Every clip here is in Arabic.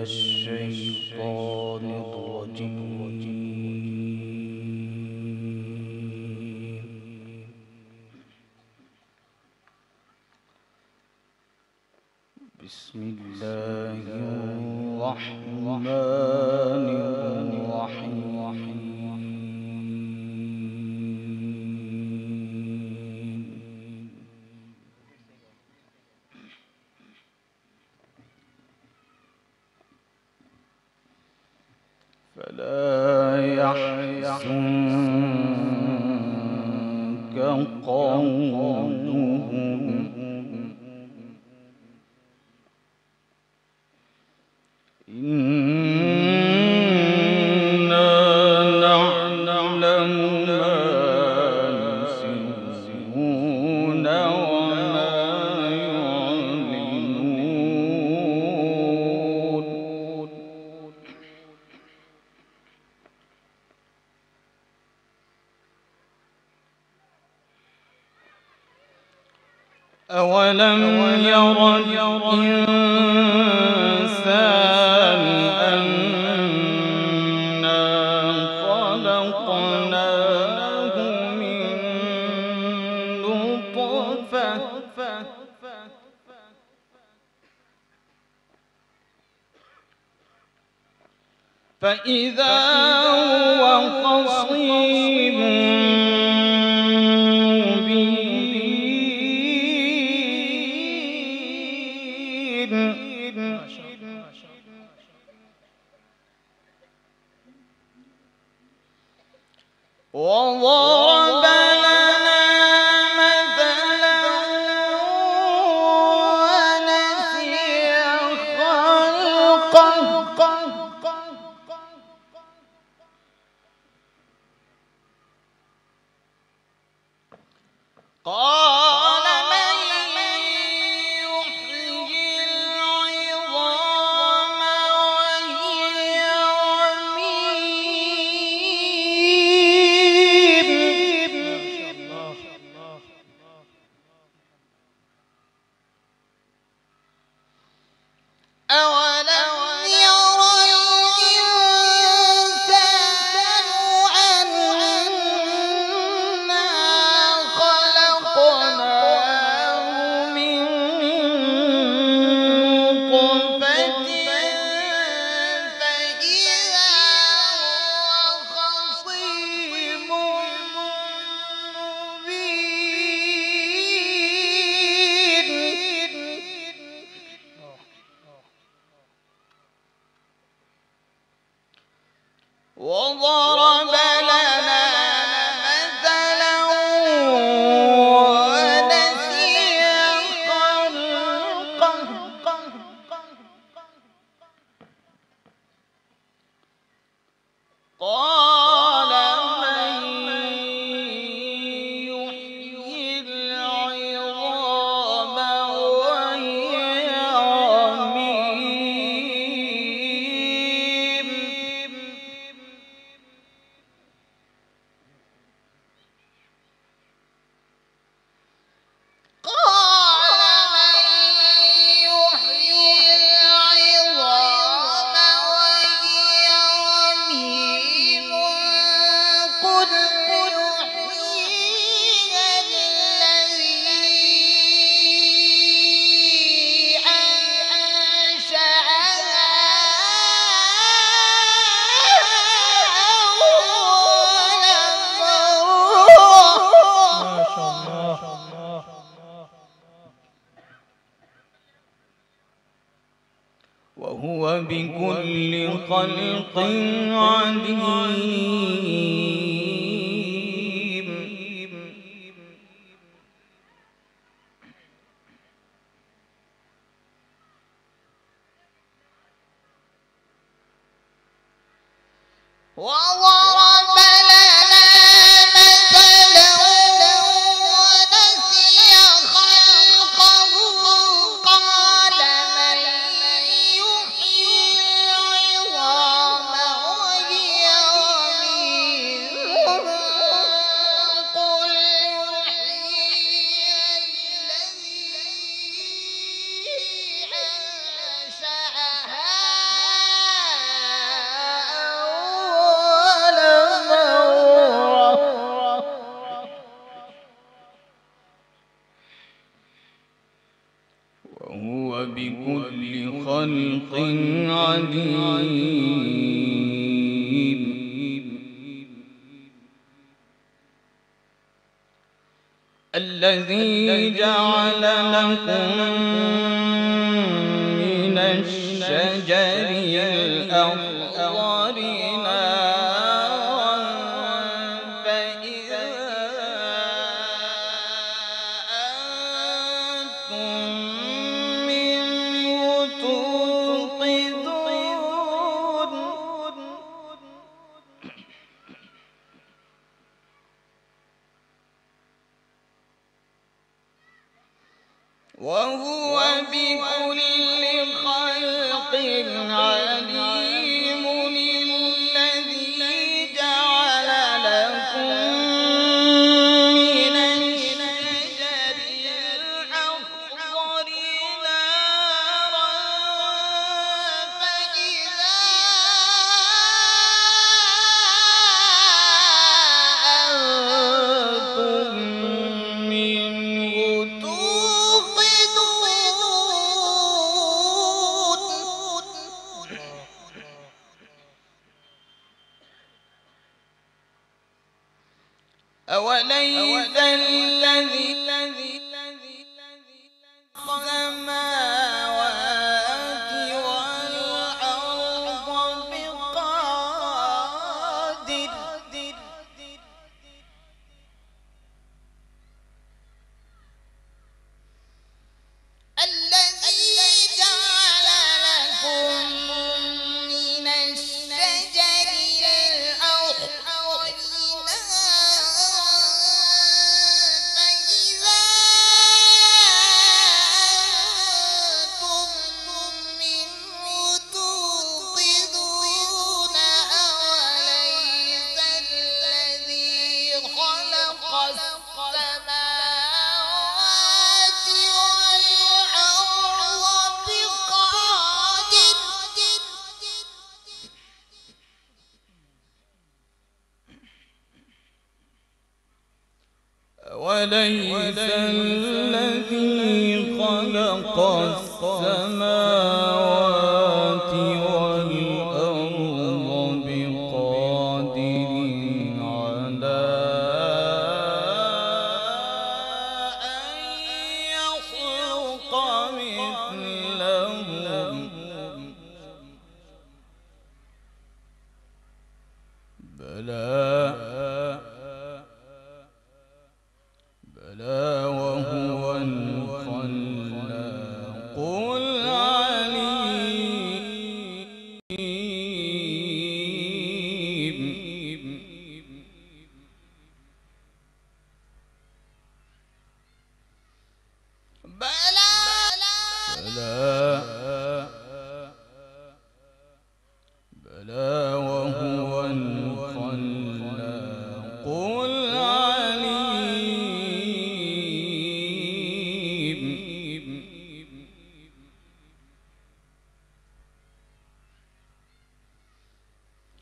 الشيطان الرجيم. بسم الله الرحمن الرحيم. فلا يحزنك قولهم إنا نعلم ما يسرون وما يعلنون. أولم ير الإنسان أنا خلقناه من نطفة فإذا هو خصيم وضرب لنا مثلا ونسي خلقه قال من يحيي العظام وهي أولم ير الإنسان أنا خلقناه من نطفة فإذا هو خصيم مبين. وضرب لنا مثلا ونسي خلقه قال من يحيي العظام وهي رميم قال من يحيي العظام وهي رميم قل يحييها الذي أنشأها أول مرة. ما شاء الله. وهو بكل خلق عليم. وضرب لنا مثلا ونسي خلقه قال من يحيي العظام وهي رميم قل يحييها الذي أنشأها بكل خلق عليم. الذي جعل لكم من الشجر الأخضر نارا فإذا أنتم منه توقدون. وهو بكل خلق عليم. الذي جعل لكم من الشجر الأخضر نارا فإذا أنتم منه أوليس الذي السماوات والأرض بقادر الذي جعل لكم من الشجر الأخضر فإذا أنتم منه توقدون. أوليس الذي خلق السماوات والأرض بقادر وليس الذي خلق السماوات والأرض بقادر على أن يخلق مثلهم. بلى وهو الخلاق العليم. بلى وهو الخلاق العليم.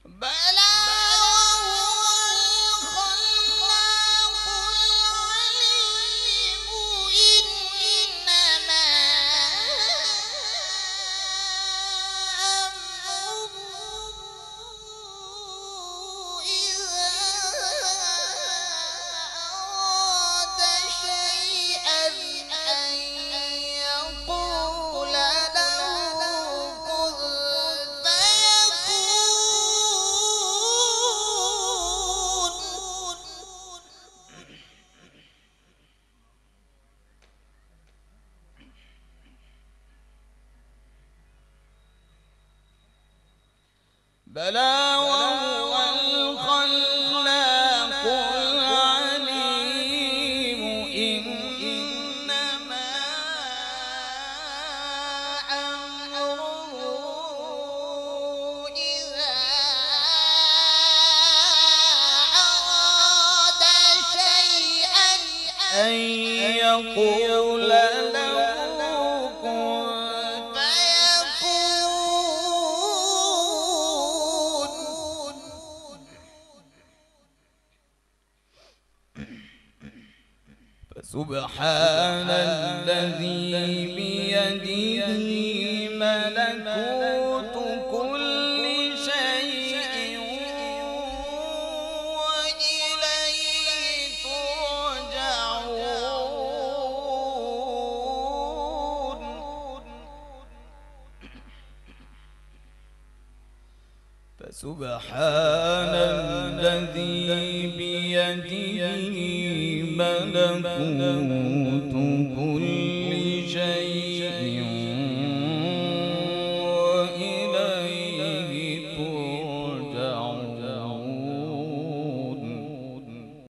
بلى وهو الخلاق العليم. إنما أمره إذا أراد شيئا أن يقول له كن بلى وهو الخلاق العليم. إنما أمره إذا أراد شيئا أن يقول له كن فسبحان الذي بيده بيده ملكوت كل شيء وإليه ترجعون. فسبحان الذي بيده ملكوت كل